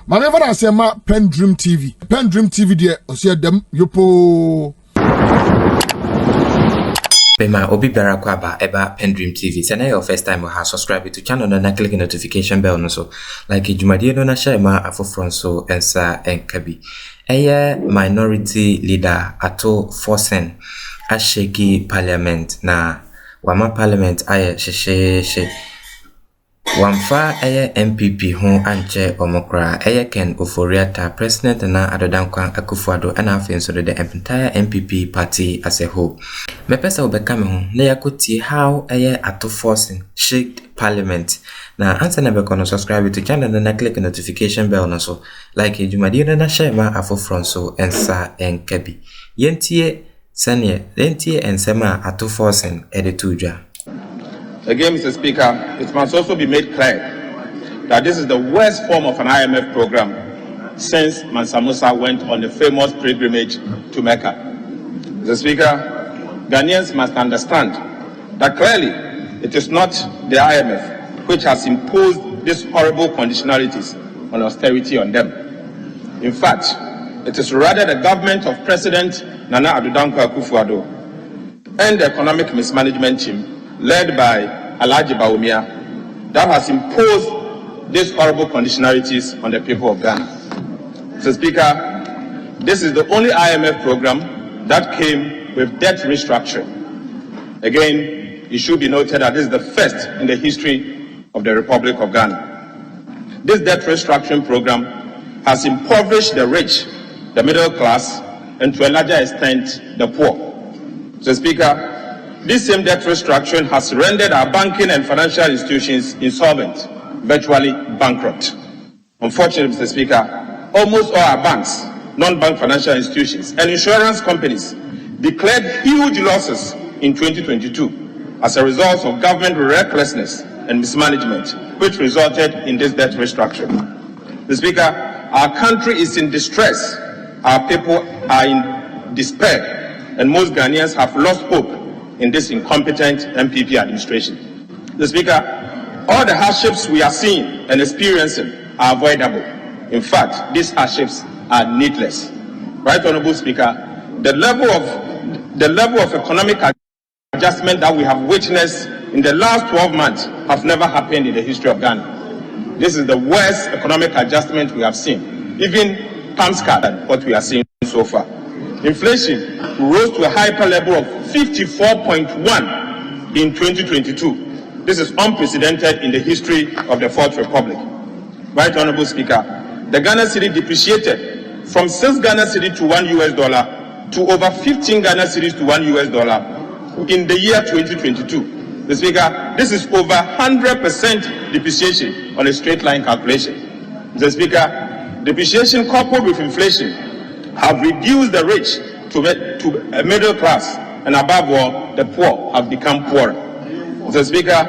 Maneva na sema PENDREAM TV. PENDREAM TV de osia dem yopo. Bema obi biara kwa ba eba PENDREAM TV. Sena your first time we have subscribe to channel na click the notification bell no so. Like Jumadie no na share ma afofron so ensa enkabi. Eye minority leader Atta Forson asheki parliament na wama parliament aye she Wamfa eye NPP ho anche omokra eye ken Ofori Atta president na adodankwan Akufo-Addo and afin so the entire NPP party as a whole. Me pesa obeka me ho na yakoti how eye Atta Forson shaked parliament. Na answer na be kono subscribe to channel na click the notification bell no so like Jumadie na share ma afofron so ensa enkabi. Yentie ensema Atta Forson editudwa. Again, Mr. Speaker, it must also be made clear that this is the worst form of an IMF program since Mansa Musa went on the famous pilgrimage to Mecca. Mr. Speaker, Ghanaians must understand that clearly it is not the IMF which has imposed these horrible conditionalities on austerity on them. In fact, it is rather the government of President Nana Addo Dankwa Akufo-Addo and the economic mismanagement team led by Alhaji Bawumia that has imposed these horrible conditionalities on the people of Ghana. Mr. Speaker, this is the only IMF program that came with debt restructuring. Again, it should be noted that this is the first in the history of the Republic of Ghana. This debt restructuring program has impoverished the rich, the middle class, and to a larger extent, the poor. Mr. Speaker, this same debt restructuring has rendered our banking and financial institutions insolvent, virtually bankrupt. Unfortunately, Mr. Speaker, almost all our banks, non-bank financial institutions, and insurance companies declared huge losses in 2022 as a result of government recklessness and mismanagement, which resulted in this debt restructuring. Mr. Speaker, our country is in distress, our people are in despair, and most Ghanaians have lost hope in this incompetent NPP administration. The Speaker, all the hardships we are seeing and experiencing are avoidable. In fact, these hardships are needless. Right Honorable Speaker, the level of economic adjustment that we have witnessed in the last 12 months have never happened in the history of Ghana. This is the worst economic adjustment we have seen, even times than what we are seeing so far. Inflation rose to a hyper level of 54.1 in 2022. This is unprecedented in the history of the Fourth Republic. Right Honorable Speaker, the Ghana cedi depreciated from 6 Ghana cedi to $1 to over 15 Ghana cedis to $1 in the year 2022. The Speaker, this is over 100% depreciation on a straight line calculation. The Speaker, depreciation coupled with inflation have reduced the rich to a middle class, and above all, the poor have become poorer. Mr. Speaker,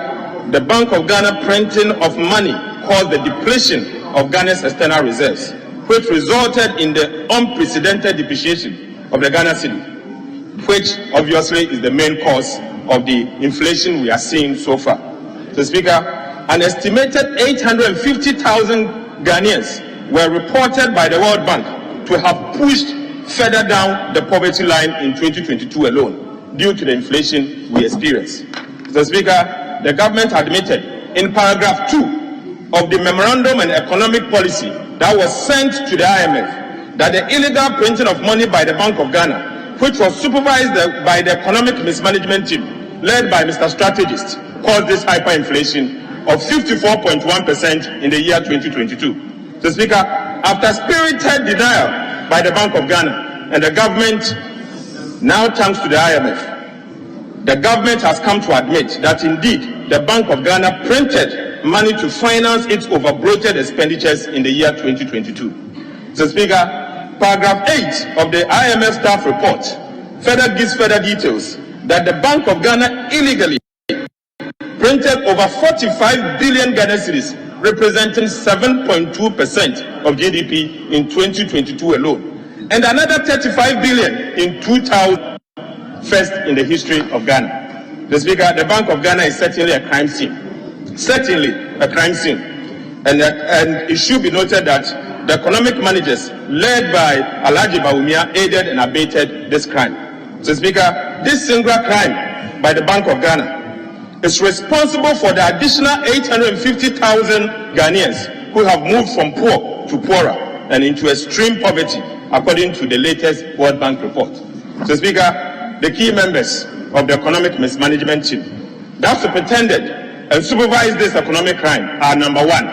the Bank of Ghana printing of money caused the depletion of Ghana's external reserves, which resulted in the unprecedented depreciation of the Ghana cedi, which obviously is the main cause of the inflation we are seeing so far. Mr. Speaker, an estimated 850,000 Ghanaians were reported by the World Bank to have pushed further down the poverty line in 2022 alone due to the inflation we experience. Mr. Speaker, the government admitted in paragraph 2 of the Memorandum on Economic Policy that was sent to the IMF that the illegal printing of money by the Bank of Ghana, which was supervised by the economic mismanagement team led by Mr. Strategist, caused this hyperinflation of 54.1% in the year 2022. Mr. Speaker, after spirited denial by the Bank of Ghana and the government, now thanks to the IMF, the government has come to admit that indeed the Bank of Ghana printed money to finance its over-bloated expenditures in the year 2022. Mr. Speaker, paragraph 8 of the IMF staff report further gives further details that the Bank of Ghana illegally printed over 45 billion Ghana cedis, representing 7.2% of GDP in 2022 alone, and another 35 billion in 2000, first in the history of Ghana. The Speaker, the Bank of Ghana is certainly a crime scene. Certainly a crime scene. And it should be noted that the economic managers led by Alhaji Bawumia aided and abated this crime. Mr. Speaker, this singular crime by the Bank of Ghana is responsible for the additional 850,000 Ghanaians who have moved from poor to poorer and into extreme poverty, according to the latest World Bank report. Mr. Speaker, the key members of the economic mismanagement team that superintended and supervised this economic crime are: number one,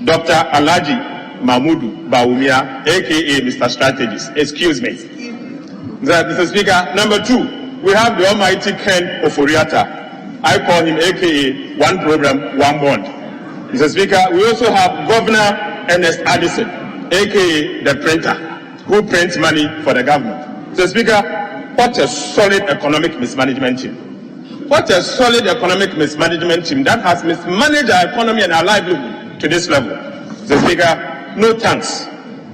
Dr. Alhaji Mahmudu Bawumia, aka Mr. Strategist. Excuse me. Mr. Speaker, number two, we have the almighty Ken Ofori Atta. I call him aka One Program, One Bond. Mr. Speaker, we also have Governor Ernest Addison, aka the printer, who prints money for the government. Mr. Speaker, what a solid economic mismanagement team. What a solid economic mismanagement team that has mismanaged our economy and our livelihood to this level. Mr. Speaker, no thanks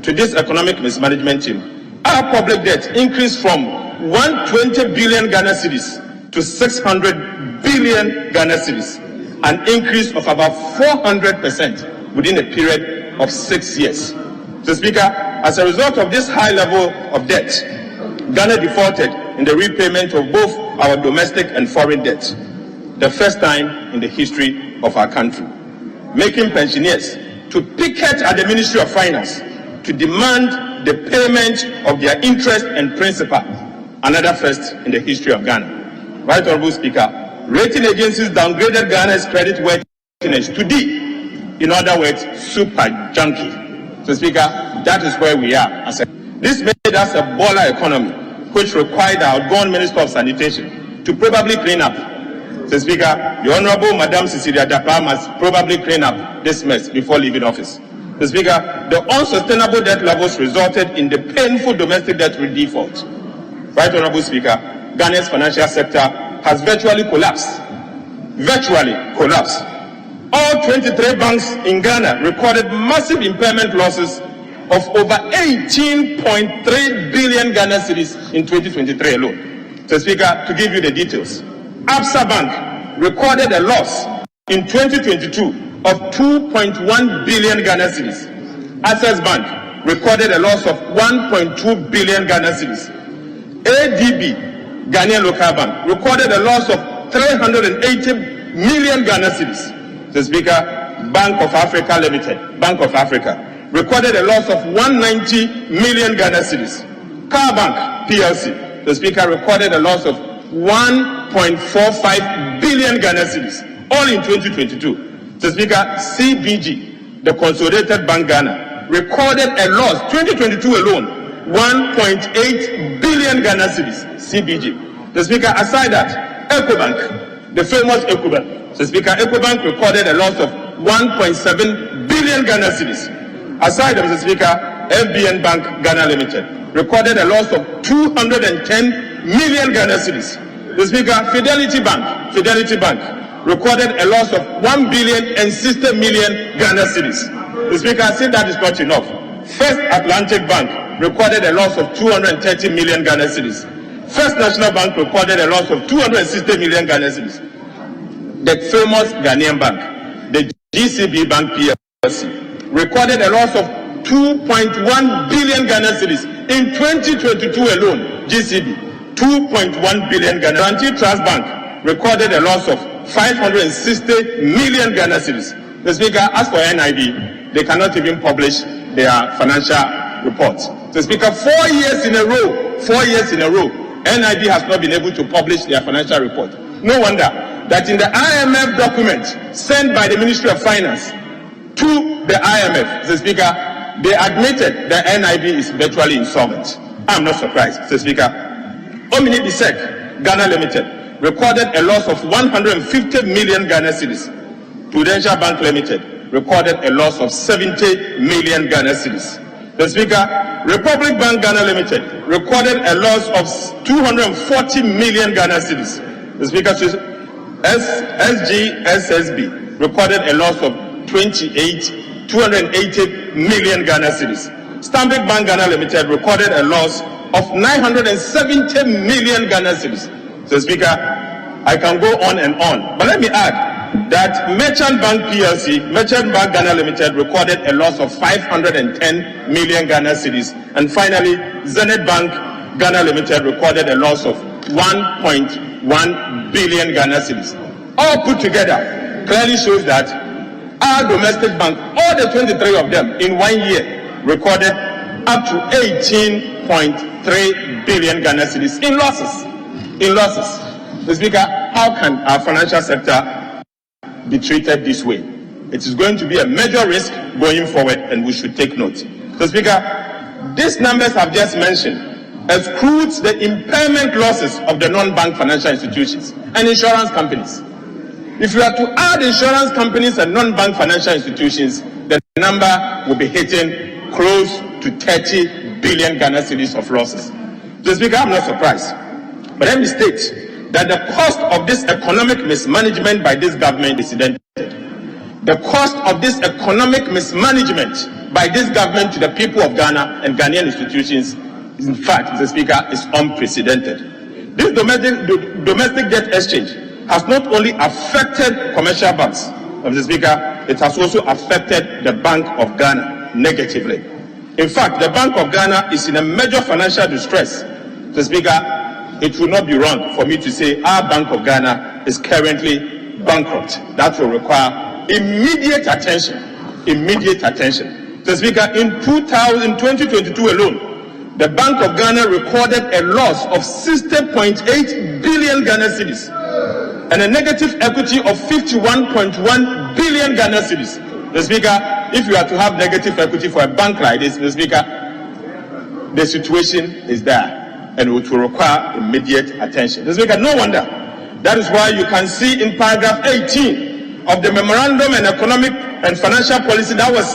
to this economic mismanagement team. Our public debt increased from 120 billion Ghana cedis to 600 billion Ghana cedis, an increase of about 400% within a period of 6 years. Mr. Speaker, as a result of this high level of debt, Ghana defaulted in the repayment of both our domestic and foreign debt, the first time in the history of our country, making pensioners to picket at the Ministry of Finance to demand the payment of their interest and principal, another first in the history of Ghana. Right Honorable Speaker, rating agencies downgraded Ghana's credit worthiness to D, in other words, super junkie. So Speaker, that is where we are. This made us a baller economy, which required our outgoing Minister of Sanitation to probably clean up. So Speaker, the Honorable Madam Cecilia Dapa must probably clean up this mess before leaving office. So Speaker, the unsustainable debt levels resulted in the painful domestic debt default. Right Honorable Speaker, Ghana's financial sector has virtually collapsed. All 23 banks in Ghana recorded massive impairment losses of over 18.3 billion Ghana cedis in 2023 alone. So Speaker, to give you the details, Absa Bank recorded a loss in 2022 of 2.1 billion Ghana cedis. Access Bank recorded a loss of 1.2 billion Ghana cedis. ADB, Ghanaian Local Bank, recorded a loss of 380 million Ghana cedis. The Speaker, Bank of Africa Limited, Bank of Africa, recorded a loss of 190 million Ghana cedis. Car Bank PLC, the Speaker, recorded a loss of 1.45 billion Ghana cedis, all in 2022. The Speaker, CBG, the Consolidated Bank Ghana, recorded a loss, 2022 alone, 1.8 billion Ghana cedis, CBG. The Speaker, aside that, Ecobank, the famous Ecobank, the Speaker, Ecobank recorded a loss of 1.7 billion Ghana cedis. Aside of the Speaker, FBN Bank Ghana Limited recorded a loss of 210 million Ghana cedis. The Speaker, Fidelity Bank recorded a loss of 1,060 million Ghana cedis. The Speaker, I think that is not enough. First Atlantic Bank recorded a loss of 230 million Ghana cedis. First National Bank recorded a loss of 260 million Ghana cedis. The famous Ghanaian Bank, the GCB Bank PLC, recorded a loss of 2.1 billion Ghana cedis in 2022 alone. GCB, 2.1 billion Ghana. Guarantee Trust Bank recorded a loss of 560 million Ghana cedis. The Speaker, as for NIB, they cannot even publish their financial reports. The Speaker, 4 years in a row, NIB has not been able to publish their financial report. No wonder that in the IMF document sent by the Ministry of Finance to the IMF, the Speaker, they admitted that NIB is virtually insolvent. I'm not surprised, the Speaker. Omni Bisek Ghana Limited recorded a loss of 150 million Ghana cedis. Prudential Bank Limited recorded a loss of 70 million Ghana cedis. The Speaker, Republic Bank Ghana Limited recorded a loss of 240 million Ghana cedis. The Speaker, SGSSB recorded a loss of 280 million Ghana cedis. Stanbic Bank Ghana Limited recorded a loss of 970 million Ghana cedis. So Speaker, I can go on and on, but let me add that Merchant Bank PLC, Merchant Bank Ghana Limited, recorded a loss of 510 million Ghana cedis. And finally, Zenith Bank Ghana Limited recorded a loss of 1.1 billion Ghana cedis. All put together clearly shows that our domestic bank, all the 23 of them in 1 year, recorded up to 18.3 billion Ghana cedis in losses. In losses. Mr. Speaker, how can our financial sector be treated this way? It is going to be a major risk going forward, and we should take note. Mr. Speaker, these numbers I've just mentioned excludes the impairment losses of the non-bank financial institutions and insurance companies. If you are to add insurance companies and non-bank financial institutions, the number will be hitting close to 30 billion Ghana cedis of losses. Mr. Speaker, I'm not surprised. But let me state that the cost of this economic mismanagement by this government is unprecedented. The cost of this economic mismanagement by this government to the people of Ghana and Ghanaian institutions, in fact, Mr. Speaker, is unprecedented. This domestic debt exchange has not only affected commercial banks, Mr. Speaker, it has also affected the Bank of Ghana negatively. In fact, the Bank of Ghana is in a major financial distress. Mr. Speaker, it will not be wrong for me to say our Bank of Ghana is currently bankrupt. That will require immediate attention. Immediate attention. Mr. Speaker, in 2022 alone, the Bank of Ghana recorded a loss of 60.8 billion Ghana cedis and a negative equity of 51.1 billion Ghana cedis. Mr. Speaker, if you are to have negative equity for a bank like this, Mr. Speaker, the situation is there and it will require immediate attention. Mr. Speaker, no wonder. That is why you can see in paragraph 18 of the Memorandum on Economic and Financial Policy that was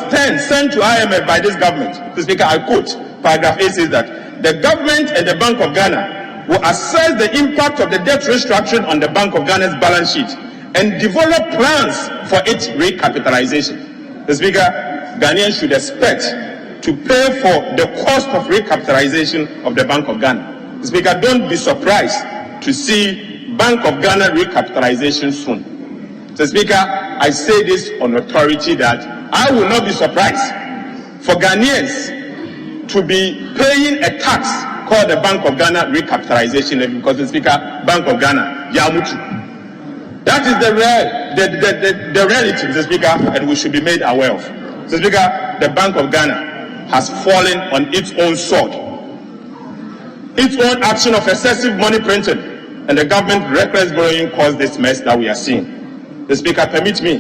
sent to IMF by this government. Mr. Speaker, I quote, paragraph 8 says that the government and the Bank of Ghana will assess the impact of the debt restructuring on the Bank of Ghana's balance sheet and develop plans for its recapitalization. Mr. Speaker, Ghanaians should expect to pay for the cost of recapitalization of the Bank of Ghana. Mr. Speaker, don't be surprised to see Bank of Ghana recapitalization soon. Mr. Speaker, I say this on authority that I will not be surprised for Ghanaians to be paying a tax called the Bank of Ghana recapitalization levy because the Speaker, Bank of Ghana, Yamutu. That is the reality, Mr. Speaker, and we should be made aware of. Mr. Speaker, the Bank of Ghana has fallen on its own sword. Its own action of excessive money printing and the government reckless borrowing caused this mess that we are seeing. The Speaker, permit me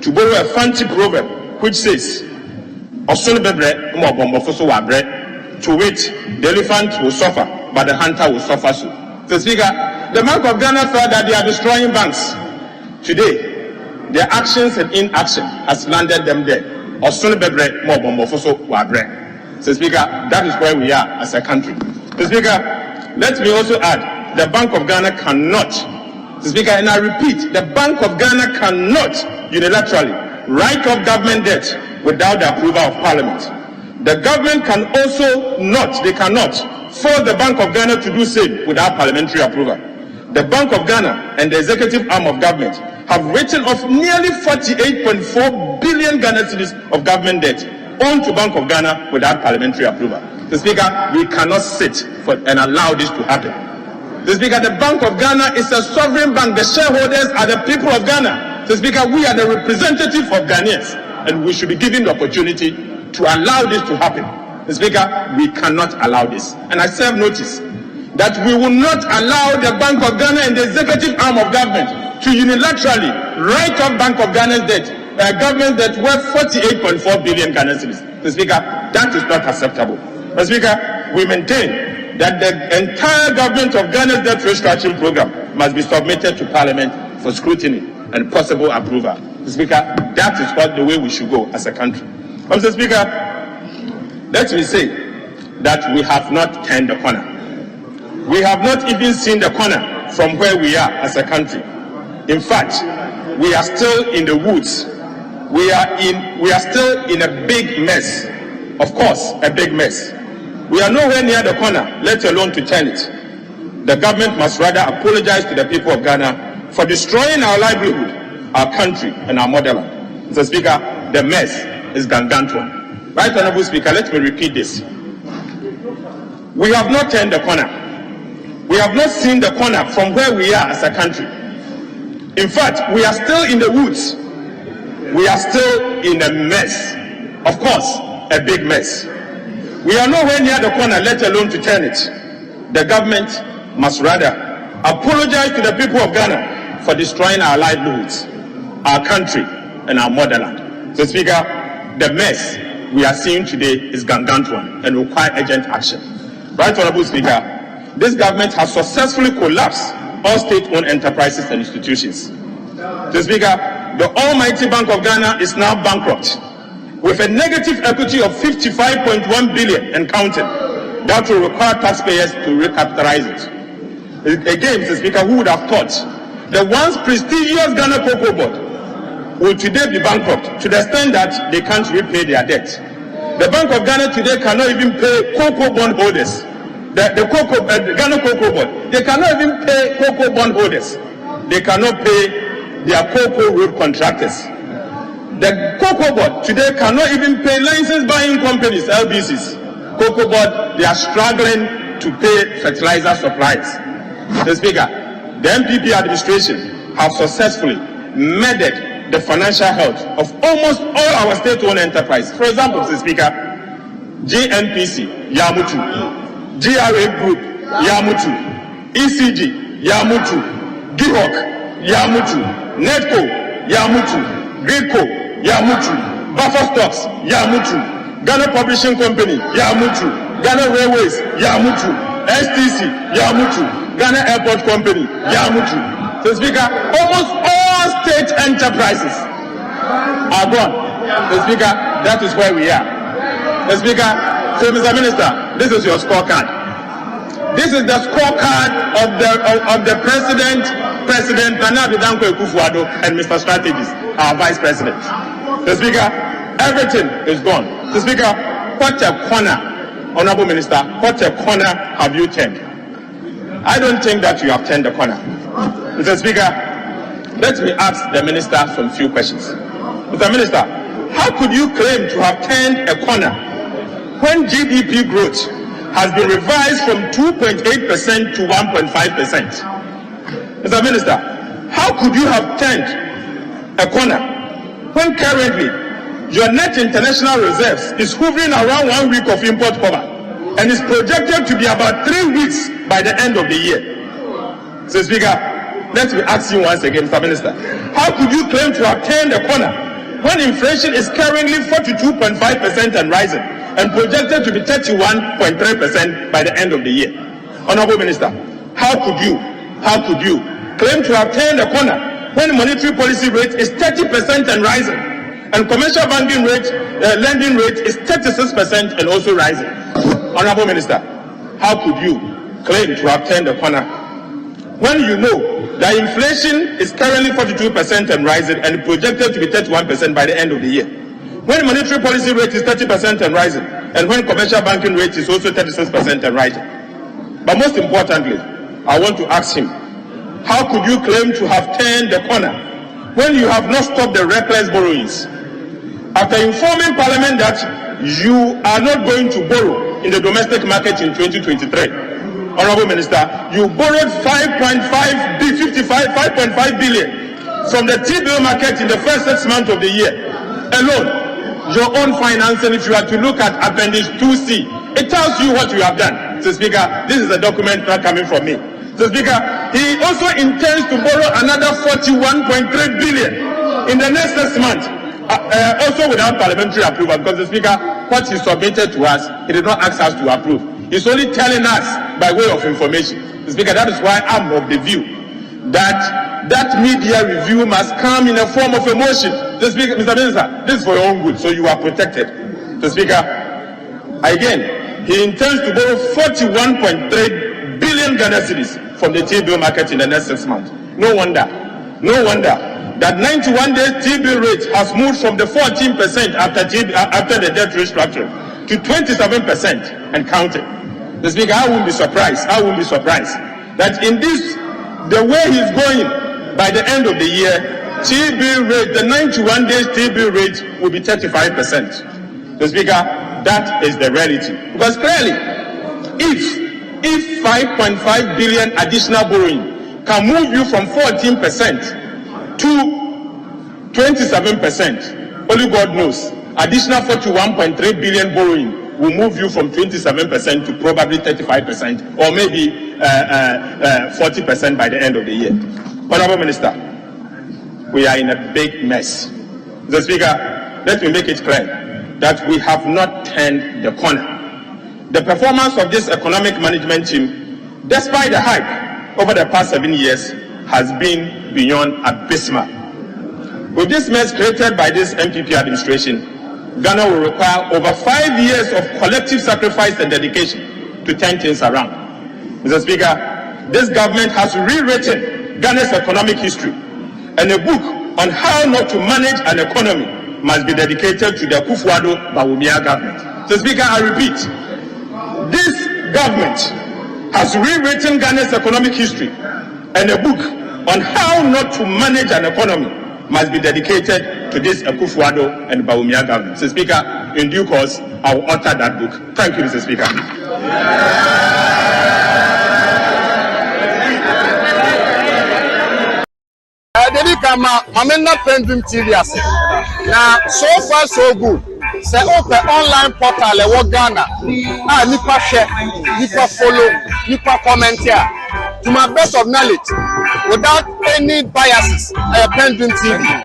to borrow a fancy proverb which says, to which the elephant will suffer, but the hunter will suffer so. The Speaker, the Bank of Ghana felt that they are destroying banks. Today, their actions and inaction has landed them there. The Speaker, that is where we are as a country. The Speaker, let me also add, the Bank of Ghana cannot, the Speaker, and I repeat, the Bank of Ghana cannot unilaterally write off government debt without the approval of Parliament. The government can also not, they cannot force the Bank of Ghana to do same without parliamentary approval. The Bank of Ghana and the executive arm of government have written off nearly 48.4 billion Ghana cedis of government debt owed to Bank of Ghana without parliamentary approval. The Speaker, we cannot sit and allow this to happen. The Speaker, the Bank of Ghana is a sovereign bank. The shareholders are the people of Ghana. The Speaker, we are the representative of Ghanaians, and we should be given the opportunity to allow this to happen. The Speaker, we cannot allow this. And I serve notice that we will not allow the Bank of Ghana and the executive arm of government to unilaterally write off Bank of Ghana's debt, government debt worth 48.4 billion Ghana cedis. The Speaker, that is not acceptable. The Speaker, we maintain that the entire government of Ghana's debt restructuring program must be submitted to Parliament for scrutiny and possible approval. The Speaker, that is what the way we should go as a country. Mr. Speaker, let me say that we have not turned the corner. We have not even seen the corner from where we are as a country. In fact, we are still in the woods. We are still in a big mess. Of course, a big mess. We are nowhere near the corner, let alone to turn it. The government must rather apologize to the people of Ghana for destroying our livelihood our country, and our motherland. Mr. Speaker, the mess is gargantuan. Right, Honorable Speaker, let me repeat this. We have not turned the corner. We have not seen the corner from where we are as a country. In fact, we are still in the woods. We are still in a mess. Of course, a big mess. We are nowhere near the corner, let alone to turn it. The government must rather apologize to the people of Ghana for destroying our livelihoods, our country, and our motherland. So, Speaker, the mess we are seeing today is gargantuan and require urgent action. Right, Honorable Speaker, this government has successfully collapsed all state-owned enterprises and institutions. So, Speaker, the almighty Bank of Ghana is now bankrupt, with a negative equity of 55.1 billion and counting. That will require taxpayers to recapitalize it. Again, Mr. Speaker, who would have thought the once prestigious Ghana Cocoa Board will today be bankrupt to the extent that they can't repay their debt. The Bank of Ghana today cannot even pay cocoa bond holders. The Ghana Cocoa Board, they cannot even pay cocoa bond holders. They cannot pay their cocoa road contractors. The Cocoa Board today cannot even pay license buying companies, LBCs. Cocoa Board, they are struggling to pay fertilizer supplies. Mr. Speaker, the NPP administration have successfully murdered the financial health of almost all our state-owned enterprises. For example, Mr. Speaker, JNPC, Yamutu, GRA Group, Yamutu, ECG, Yamutu, GIHOC, Yamutu, NETCO, Yamutu, GRIDCO, Yamutu, Buffer Stocks, Yamutu, Ghana Publishing Company, Yamutu, Ghana Railways, Yamutu, STC, Yamutu, Ghana Airport Company, Yamutu. So, Speaker, almost all state enterprises are gone. So, Speaker, that is where we are. So, Speaker, so Mr. Minister, this is your scorecard. This is the scorecard of the President Nana Adanko Akufo-Addo, and Mr. Strategist, our Vice President. So, Speaker, everything is gone. So, Speaker, what a corner, Honorable Minister, what a corner have you turned? I don't think that you have turned the corner. Mr. Speaker, let me ask the Minister some few questions. Mr. Minister, how could you claim to have turned a corner when GDP growth has been revised from 2.8% to 1.5%? Mr. Minister, how could you have turned a corner when currently your net international reserves is hovering around 1 week of import cover and is projected to be about 3 weeks by the end of the year? So, Speaker, let me ask you once again, Mr. Minister, how could you claim to have turned a corner when inflation is currently 42.5% and rising and projected to be 31.3% by the end of the year? Honorable Minister, how could you claim to have turned a corner when monetary policy rate is 30% and rising, and commercial banking rate, lending rate is 36% and also rising? Honorable Minister, how could you claim to have turned a corner when you know that inflation is currently 42% and rising and projected to be 31% by the end of the year, when monetary policy rate is 30% and rising, and when commercial banking rate is also 36% and rising? But most importantly, I want to ask him, how could you claim to have turned the corner when you have not stopped the reckless borrowings? After informing Parliament that you are not going to borrow in the domestic market in 2023, Honorable Minister, you borrowed 5.5 billion from the T-bill market in the first 6 months of the year alone. Your own financing, if you are to look at Appendix 2C, it tells you what you have done. So, Speaker, this is a document not coming from me. So, Speaker, he also intends to borrow another 41.3 billion in the next 6 months, also without parliamentary approval, because the Speaker, what he submitted to us, he did not ask us to approve. He's only telling us by way of information. The Speaker, that is why I'm of the view that media review must come in a form of a motion. The Speaker, Mr. Minister, this is for your own good, so you are protected. The Speaker, again, he intends to borrow 41.3 billion Ghana cedis from the T-bill market in the next 6 months. No wonder that 91 days T-bill rate has moved from the 14% after the debt restructuring to 27% and counting. The Speaker, I won't be surprised that in this, the way he's going, by the end of the year, TB rate, the 91 days TB rate will be 35%. Mr. Speaker, that is the reality. Because clearly, if 5.5 billion additional borrowing can move you from 14% to 27%, only God knows. Additional 41.3 billion borrowing will move you from 27% to probably 35% or maybe 40% by the end of the year. Honorable Minister, we are in a big mess. Mr. Speaker, let me make it clear that we have not turned the corner. The performance of this economic management team, despite the hype over the past 7 years, has been beyond abysmal. With this mess created by this NPP administration, Ghana will require over 5 years of collective sacrifice and dedication to turn things around. Mr. Speaker, this government has rewritten Ghana's economic history, and a book on how not to manage an economy must be dedicated to the Akufo-Addo government. Mr. Speaker, I repeat, this government has rewritten Ghana's economic history, and a book on how not to manage an economy must be dedicated to this Akufo-Addo and Bawumia government. Mr. Speaker, in due course, I will author that book. Thank you, Mr. Speaker. Dedi kama mamena Pendream TV ase. Na so far so good. Say open online portal e wo Ghana. Ah nipa share, nipa follow, nipa comment here. To my best of knowledge, without any biases, Pendream TV.